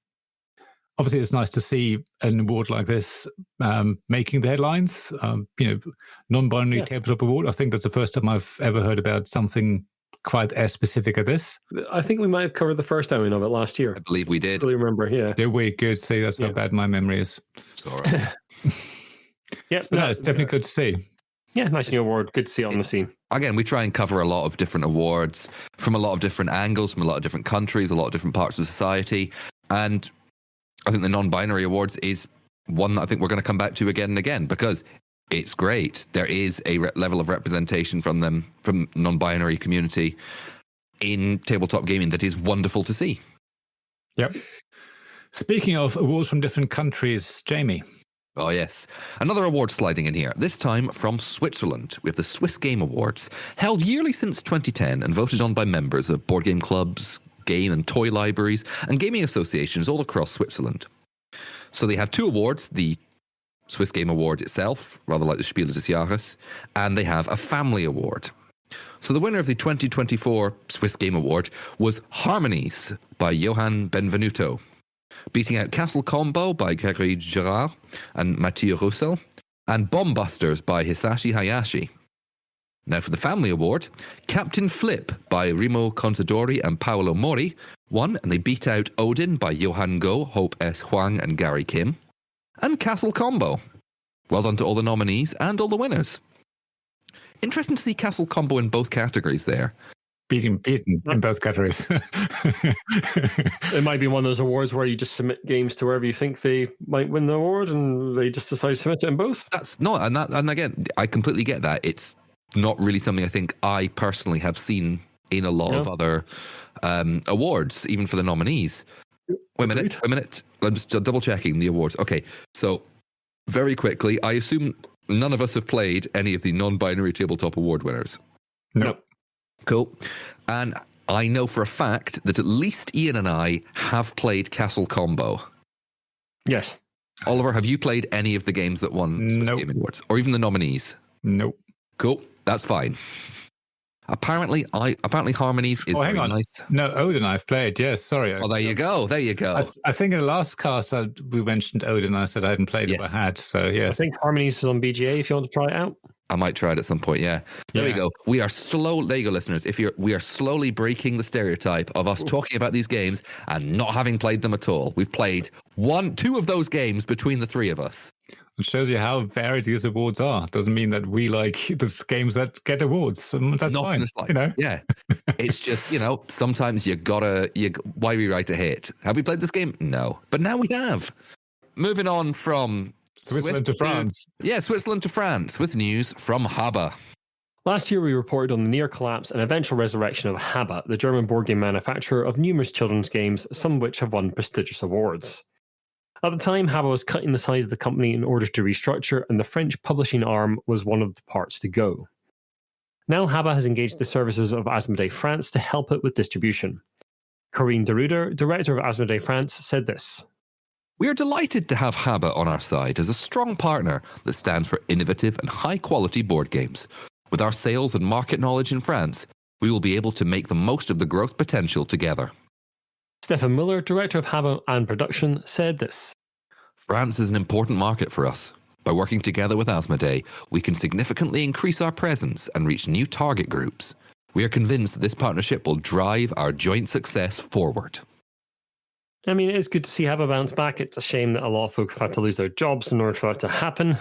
S2: Obviously, it's nice to see an award like this making the headlines. Non-binary tabletop award. I think that's the first time I've ever heard about something quite as specific as this.
S3: I think we might have covered the first outing of it last year.
S1: I believe we did.
S3: I really remember, yeah.
S2: Did we? Good. See, that's how bad my memory is.
S1: Sorry.
S2: No, it's definitely good to see.
S3: Yeah, nice new award. Good to see it on the scene.
S1: Again, we try and cover a lot of different awards from a lot of different angles, from a lot of different countries, a lot of different parts of society. And I think the non-binary awards is one that I think we're going to come back to again and again because it's great. There is a level of representation from them, from non-binary community in tabletop gaming that is wonderful to see.
S2: Yep. Speaking of awards from different countries, Jamie.
S1: Oh, yes. Another award sliding in here, this time from Switzerland. We have the Swiss Game Awards, held yearly since 2010 and voted on by members of board game clubs, game and toy libraries, and gaming associations all across Switzerland. So they have two awards, the Swiss Game Award itself, rather like the Spiele des Jahres, and they have a family award. So the winner of the 2024 Swiss Game Award was Harmonies by Johann Benvenuto, beating out Castle Combo by Gregory Girard and Mathieu Roussel, and Bombbusters by Hisashi Hayashi. Now for the family award, Captain Flip by Remo Contadori and Paolo Mori won, and they beat out Odin by Johan Go, Hope S. Huang and Gary Kim, and Castle Combo. Well done to all the nominees and all the winners. Interesting to see Castle Combo in both categories there.
S2: Beaten in both categories.
S3: It might be one of those awards where you just submit games to wherever you think they might win the award, and they just decide to submit it in both.
S1: And again, I completely get that. It's not really something I think I personally have seen in a lot of other awards, even for the nominees. Wait a minute. I'm just double checking the awards. Okay, so Very quickly, I assume none of us have played any of the non-binary Tabletop Award winners.
S2: Nope.
S1: Cool. And I know for a fact that at least Ian and I have played Castle Combo.
S3: Yes.
S1: Oliver, have you played any of the games that won Swiss
S2: Nope.
S1: Gaming Awards? Or even the nominees?
S2: Nope.
S1: Cool. That's fine. Apparently Harmonies is
S2: hang
S1: very
S2: on.
S1: nice.
S2: No, Odin I've played. Yes, sorry.
S1: Oh, there you go. There you go.
S2: I think in the last cast we mentioned Odin. I said I hadn't played it, but I had. So, yes.
S3: I think Harmonies is on BGA if you want to try it out.
S1: I might try it at some point, yeah. There we go. We are there you go, listeners. We are slowly breaking the stereotype of us talking about these games and not having played them at all. We've played 2 of those games between the 3 of us.
S2: It shows you how varied these awards are. Doesn't mean that we like the games that get awards. That's
S1: Not
S2: fine.
S1: You know? Yeah. It's just, sometimes why rewrite a hit? Have we played this game? No. But now we have. Moving on from
S2: Switzerland to France.
S1: Yeah, Switzerland to France with news from Haba.
S3: Last year, we reported on the near collapse and eventual resurrection of Haba, the German board game manufacturer of numerous children's games, some of which have won prestigious awards. At the time, Haba was cutting the size of the company in order to restructure, and the French publishing arm was one of the parts to go. Now, Haba has engaged the services of Asmodee France to help it with distribution. Corinne Deruder, director of Asmodee France, said this.
S1: We are delighted to have Haba on our side as a strong partner that stands for innovative and high-quality board games. With our sales and market knowledge in France, we will be able to make the most of the growth potential together.
S3: Stefan Müller, director of Haba and production, said this.
S1: France is an important market for us. By working together with Asmodee, we can significantly increase our presence and reach new target groups. We are convinced that this partnership will drive our joint success forward.
S3: I mean, it's good to see Haba bounce back. It's a shame that a lot of folk have had to lose their jobs in order for that to happen.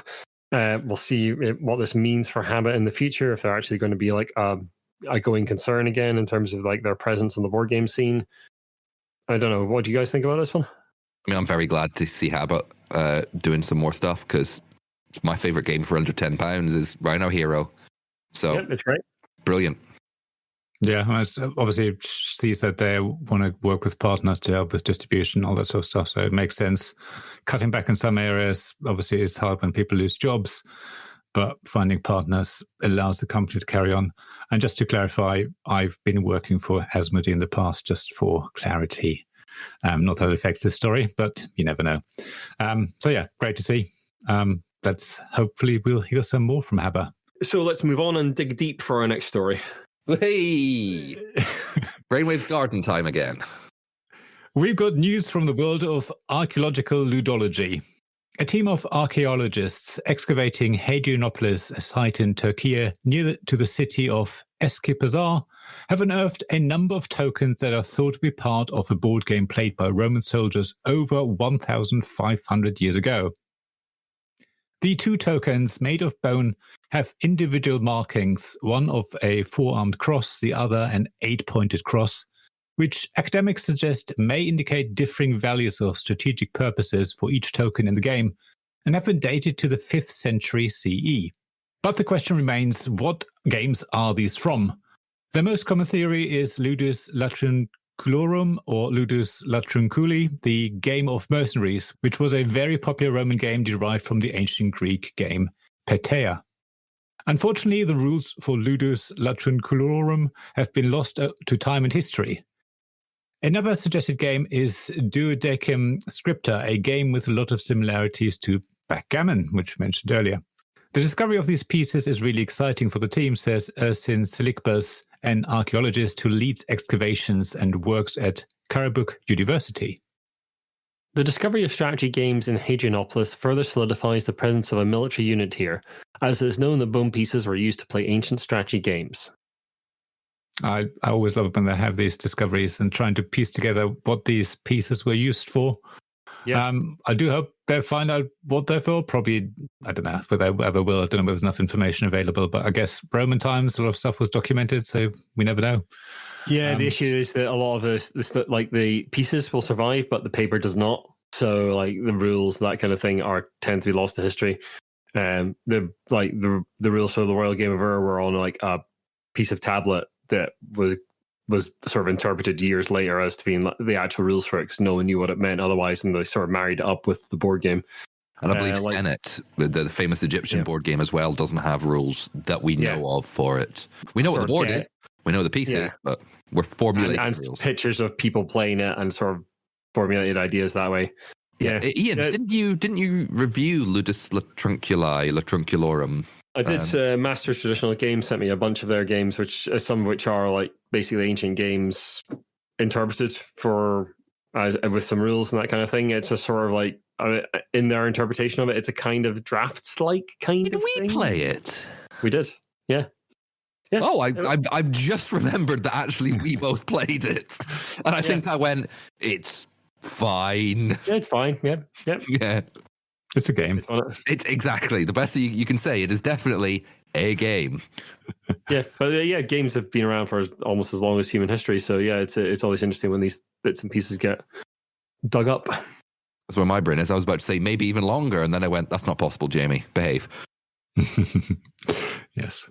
S3: We'll see what this means for Haba in the future, if they're actually going to be like a going concern again in terms of like their presence on the board game scene. I don't know. What do you guys think about this one?
S1: I mean, I'm very glad to see Haba doing some more stuff because my favorite game for under £10 is Rhino Hero. So
S3: yeah, it's great.
S1: Brilliant.
S2: Yeah, obviously sees that they want to work with partners to help with distribution, all that sort of stuff. So it makes sense. Cutting back in some areas obviously is hard when people lose jobs, but finding partners allows the company to carry on. And just to clarify, I've been working for Asmodee in the past, just for clarity. Not that it affects this story, but you never know. So yeah, great to see. Hopefully we'll hear some more from Haba.
S3: So let's move on and dig deep for our next story.
S1: Hey! Brainwaves garden time again.
S2: We've got news from the world of archaeological ludology. A team of archaeologists excavating Hadrianopolis, a site in Turkey near to the city of Eskipazar, have unearthed a number of tokens that are thought to be part of a board game played by Roman soldiers over 1,500 years ago. The 2 tokens, made of bone, have individual markings, one of a 4-armed cross, the other an 8-pointed cross, which academics suggest may indicate differing values of strategic purposes for each token in the game, and have been dated to the 5th century CE. But the question remains, what games are these from? The most common theory is Ludus Latrunculorum or Ludus Latrunculi, the game of mercenaries, which was a very popular Roman game derived from the ancient Greek game Peteia. Unfortunately, the rules for Ludus Latrunculorum have been lost to time and history. Another suggested game is Duodecim Scripta, a game with a lot of similarities to backgammon, which we mentioned earlier. The discovery of these pieces is really exciting for the team, says Ersin Selikbas, an archaeologist who leads excavations and works at Karabukh University.
S3: The discovery of strategy games in Hadrianopolis further solidifies the presence of a military unit here, as it is known that bone pieces were used to play ancient strategy games.
S2: I always love it when they have these discoveries and trying to piece together what these pieces were used for. Yeah. I do hope they'll find out what they're for. Probably, I don't know whether they ever will. I don't know whether there's enough information available, but I guess Roman times, a lot of stuff was documented, so we never know.
S3: Yeah, the issue is that a lot of this like the pieces will survive, but the paper does not. So, like the rules, that kind of thing, tend to be lost to history. The rules for the Royal Game of Ur were on like a piece of tablet that was sort of interpreted years later as to being the actual rules for it, because no one knew what it meant otherwise, and they sort of married it up with the board game.
S1: And I believe
S3: like-
S1: Senet, the famous Egyptian
S3: Yeah.
S1: board game as well, doesn't have rules that we know of for it. We know what the board is, we know the pieces, but we're formulating
S3: and
S1: rules.
S3: pictures of people playing it and sort of formulated ideas that way.
S1: Yeah. Ian, didn't you review Ludus Latrunculorum?
S3: I did. Masters Traditional Games sent me a bunch of their games, which some of which are like basically ancient games interpreted for with some rules and that kind of thing. It's a sort of like in their interpretation of it, it's a kind of drafts-like kind of thing.
S1: Did we play it?
S3: We did. Yeah. Yeah.
S1: Oh, I've just remembered that actually we both played it, and I think I went, it's fine.
S3: Yeah, it's fine. Yeah.
S1: Yeah.
S2: It's a game.
S1: It's exactly the best thing you can say. It is definitely a game.
S3: Yeah, but games have been around for almost as long as human history. So yeah, it's always interesting when these bits and pieces get dug up.
S1: That's where my brain is. I was about to say maybe even longer, and then I went, that's not possible, Jamie. Behave.
S2: Yes.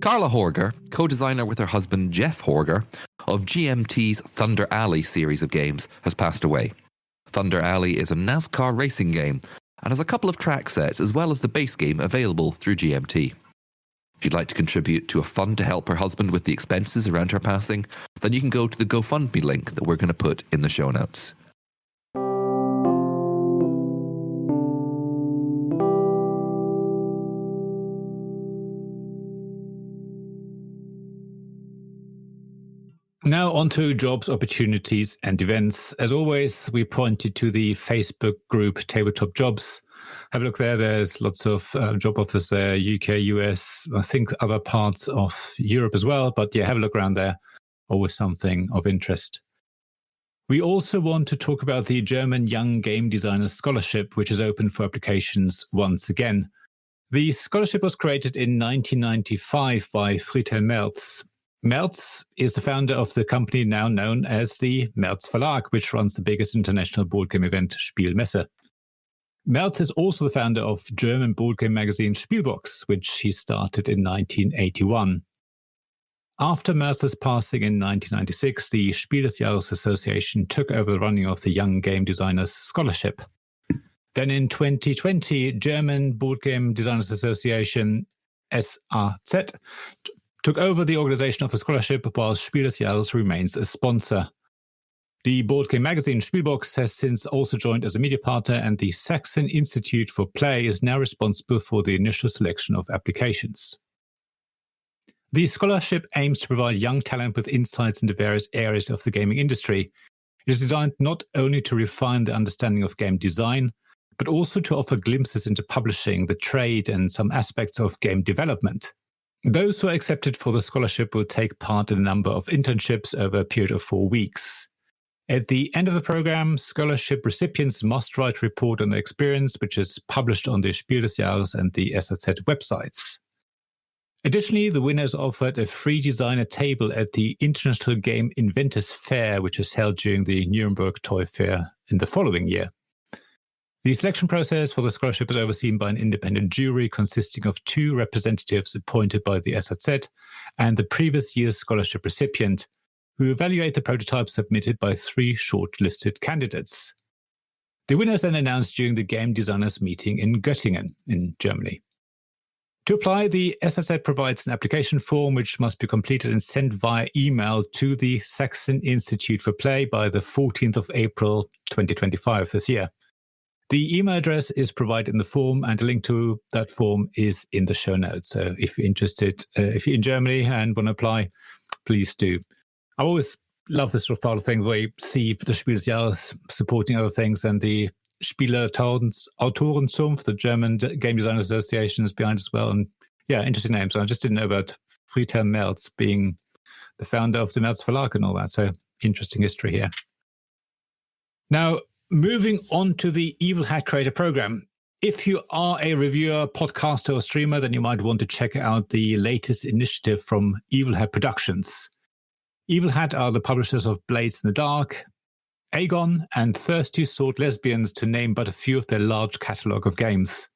S1: Carla Horger, co-designer with her husband Jeff Horger of GMT's Thunder Alley series of games, has passed away. Thunder Alley is a NASCAR racing game and has a couple of track sets as well as the base game available through GMT. If you'd like to contribute to a fund to help her husband with the expenses around her passing, then you can go to the GoFundMe link that we're going to put in the show notes.
S2: Now on to jobs, opportunities and events. As always, we pointed to the Facebook group Tabletop Jobs. Have a look there. There's lots of job offers there, UK, US, I think other parts of Europe as well. But yeah, have a look around there. Always something of interest. We also want to talk about the German Young Game Designers Scholarship, which is open for applications once again. The scholarship was created in 1995 by Friedhelm Merz. Merz is the founder of the company now known as the Merz Verlag, which runs the biggest international board game event, Spielmesse. Merz is also the founder of German board game magazine Spielbox, which he started in 1981. After Merz's passing in 1996, the Spiel des Jahres Association took over the running of the Young Game Designers Scholarship. Then in 2020, German Board Game Designers Association, SAZ, took over the organization of the scholarship, while Spiel des Jahres remains a sponsor. The board game magazine Spielbox has since also joined as a media partner, and the Saxon Institute for Play is now responsible for the initial selection of applications. The scholarship aims to provide young talent with insights into various areas of the gaming industry. It is designed not only to refine the understanding of game design, but also to offer glimpses into publishing, the trade, and some aspects of game development. Those who are accepted for the scholarship will take part in a number of internships over a period of 4 weeks. At the end of the program, scholarship recipients must write a report on their experience, which is published on the Spiel des Jahres and the SAZ websites. Additionally, the winners are offered a free designer table at the International Game Inventors Fair, which is held during the Nuremberg Toy Fair in the following year. The selection process for the scholarship is overseen by an independent jury consisting of 2 representatives appointed by the SAZ and the previous year's scholarship recipient, who evaluate the prototypes submitted by 3 shortlisted candidates. The winners then announced during the game designers meeting in Göttingen in Germany. To apply, the SAZ provides an application form which must be completed and sent via email to the Saxon Institute for Play by the 14th of April 2025 this year. The email address is provided in the form, and a link to that form is in the show notes. So if you're interested, if you're in Germany and want to apply, please do. I always love this sort of part of thing where you see the Spiel des Jahres supporting other things, and the Spieleautorenzunft, the German Game Designers Association, is behind as well. And yeah, interesting names. I just didn't know about Friedhelm Merz being the founder of the Merz Verlag and all that. So interesting history here. Now, moving on to the Evil Hat Creator Program. If you are a reviewer, podcaster, or streamer, then you might want to check out the latest initiative from Evil Hat Productions. Evil Hat are the publishers of Blades in the Dark, Aegon, and Thirsty Sword Lesbians, to name but a few of their large catalogue of games.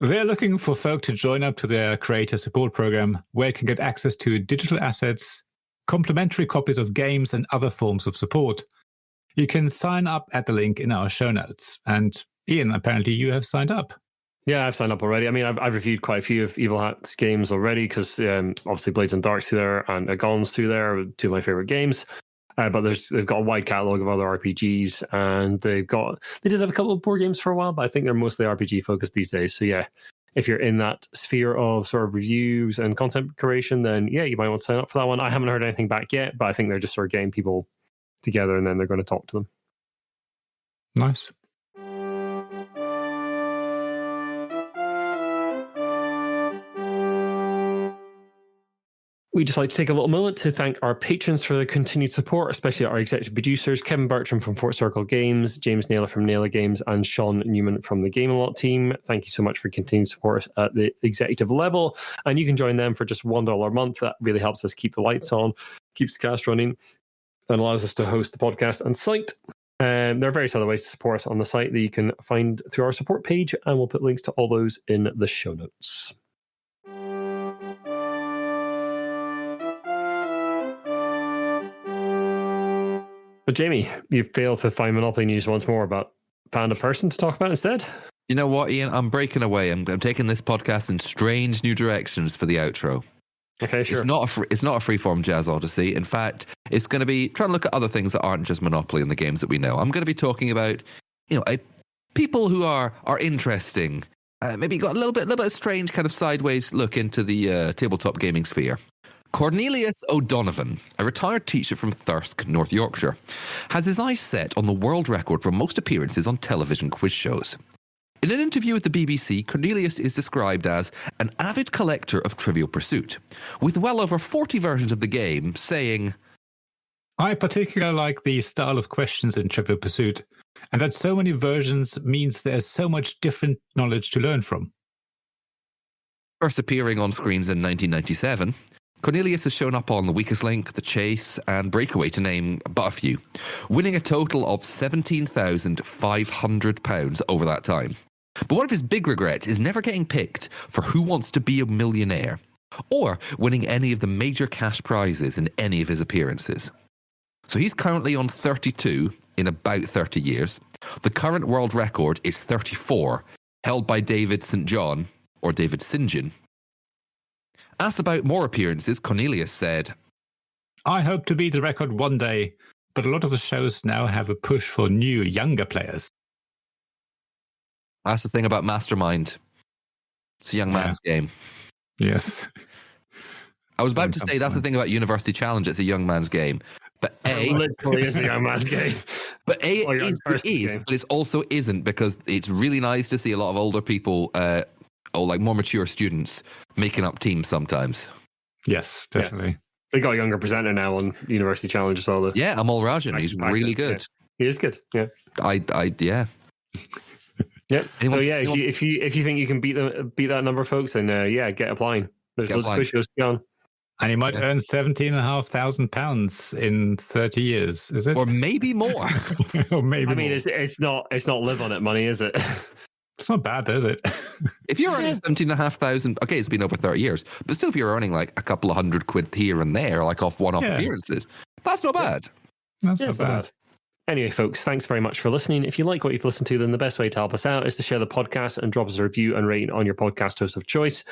S2: They're looking for folk to join up to their creator support program, where you can get access to digital assets, complimentary copies of games, and other forms of support. You can sign up at the link in our show notes. And Ian, apparently you have signed up.
S3: Yeah, I've signed up already. I mean, I've reviewed quite a few of Evil Hat's games already because obviously Blades and Dark's 2 there and Agon's 2 there, two of my favorite games. But they've got a wide catalogue of other RPGs, and they did have a couple of board games for a while, but I think they're mostly RPG focused these days. So yeah, if you're in that sphere of sort of reviews and content creation, then yeah, you might want to sign up for that one. I haven't heard anything back yet, but I think they're just sort of getting people together and then they're going to talk to them.
S2: Nice.
S3: We'd just like to take a little moment to thank our patrons for their continued support, especially our executive producers, Kevin Bertram from Fort Circle Games, James Naylor from Naylor Games, and Shaun Newman from the Gameloft team. Thank you so much for continued support at the executive level. And you can join them for just $1 a month. That really helps us keep the lights on, keeps the cast running, and allows us to host the podcast and site. There are various other ways to support us on the site that you can find through our support page, and we'll put links to all those in the show notes. But Jamie, you failed to find Monopoly news once more, but found a person to talk about instead?
S1: You know what, Ian? I'm breaking away. I'm taking this podcast in strange new directions for the outro.
S3: Okay, sure.
S1: It's not a freeform jazz odyssey. In fact, it's going to be trying to look at other things that aren't just Monopoly and the games that we know. I'm going to be talking about, people who are interesting. Maybe got a little bit of strange kind of sideways look into the tabletop gaming sphere. Cornelius O'Donovan, a retired teacher from Thirsk, North Yorkshire, has his eyes set on the world record for most appearances on television quiz shows. In an interview with the BBC, Cornelius is described as an avid collector of Trivial Pursuit, with well over 40 versions of the game, saying,
S2: I particularly like the style of questions in Trivial Pursuit, and that so many versions means there's so much different knowledge to learn from.
S1: First appearing on screens in 1997, Cornelius has shown up on The Weakest Link, The Chase, and Breakaway, to name but a few, winning a total of £17,500 over that time. But one of his big regrets is never getting picked for Who Wants to Be a Millionaire, or winning any of the major cash prizes in any of his appearances. So he's currently on 32 in about 30 years. The current world record is 34, held by David St. John, or David St. John. Asked about more appearances, Cornelius said,
S2: I hope to beat the record one day, but a lot of the shows now have a push for new, younger players.
S1: That's the thing about Mastermind. It's a young man's game.
S2: Yes.
S1: I was about to say that's the thing about University Challenge. It's a young man's game. But
S3: it literally is a young man's game.
S1: But it is, but it also isn't, because it's really nice to see a lot of older people, more mature students making up teams sometimes.
S2: Yes, definitely.
S3: Yeah. They got a younger presenter now on University Challenge as well.
S1: Yeah, Amal Rajan. He's really good.
S3: Yeah. He is good. Yeah.
S1: Yeah.
S3: Yeah. If you think you can beat that number of folks, then get applying. There's loads of quiz shows to go on.
S2: And he might earn £17,500 in 30 years, is it?
S1: Or maybe more.
S2: Or maybe
S3: I mean,
S2: more.
S3: it's not live on it money, is it?
S2: It's not bad, is it?
S1: If you're earning 17,500, okay, it's been over 30 years, but still, if you're earning like a couple of £100 here and there, like off one-off appearances, that's not bad.
S2: That's not bad.
S3: Anyway, folks, thanks very much for listening. If you like what you've listened to, then the best way to help us out is to share the podcast and drop us a review and rating on your podcast host of choice.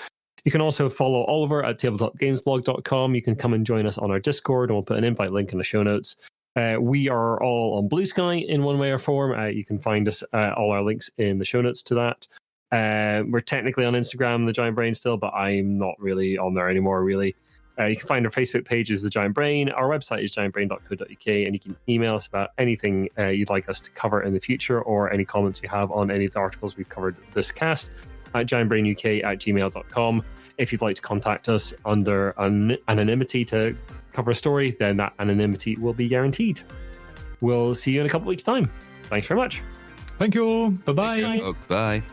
S3: You can also follow Oliver at tabletopgamesblog.com. You can come and join us on our Discord, and we'll put an invite link in the show notes. We are all on Blue Sky in one way or form. You can find us, all our links in the show notes to that. We're technically on Instagram, The Giant Brain, still, but I'm not really on there anymore, really. You can find our Facebook page is The Giant Brain. Our website is giantbrain.co.uk, and you can email us about anything you'd like us to cover in the future, or any comments you have on any of the articles we've covered this cast, at giantbrainuk@gmail.com. If you'd like to contact us under anonymity to cover a story, then that anonymity will be guaranteed. We'll see you in a couple of weeks' time. Thanks very much.
S2: Thank you. Bye-bye.
S1: Bye.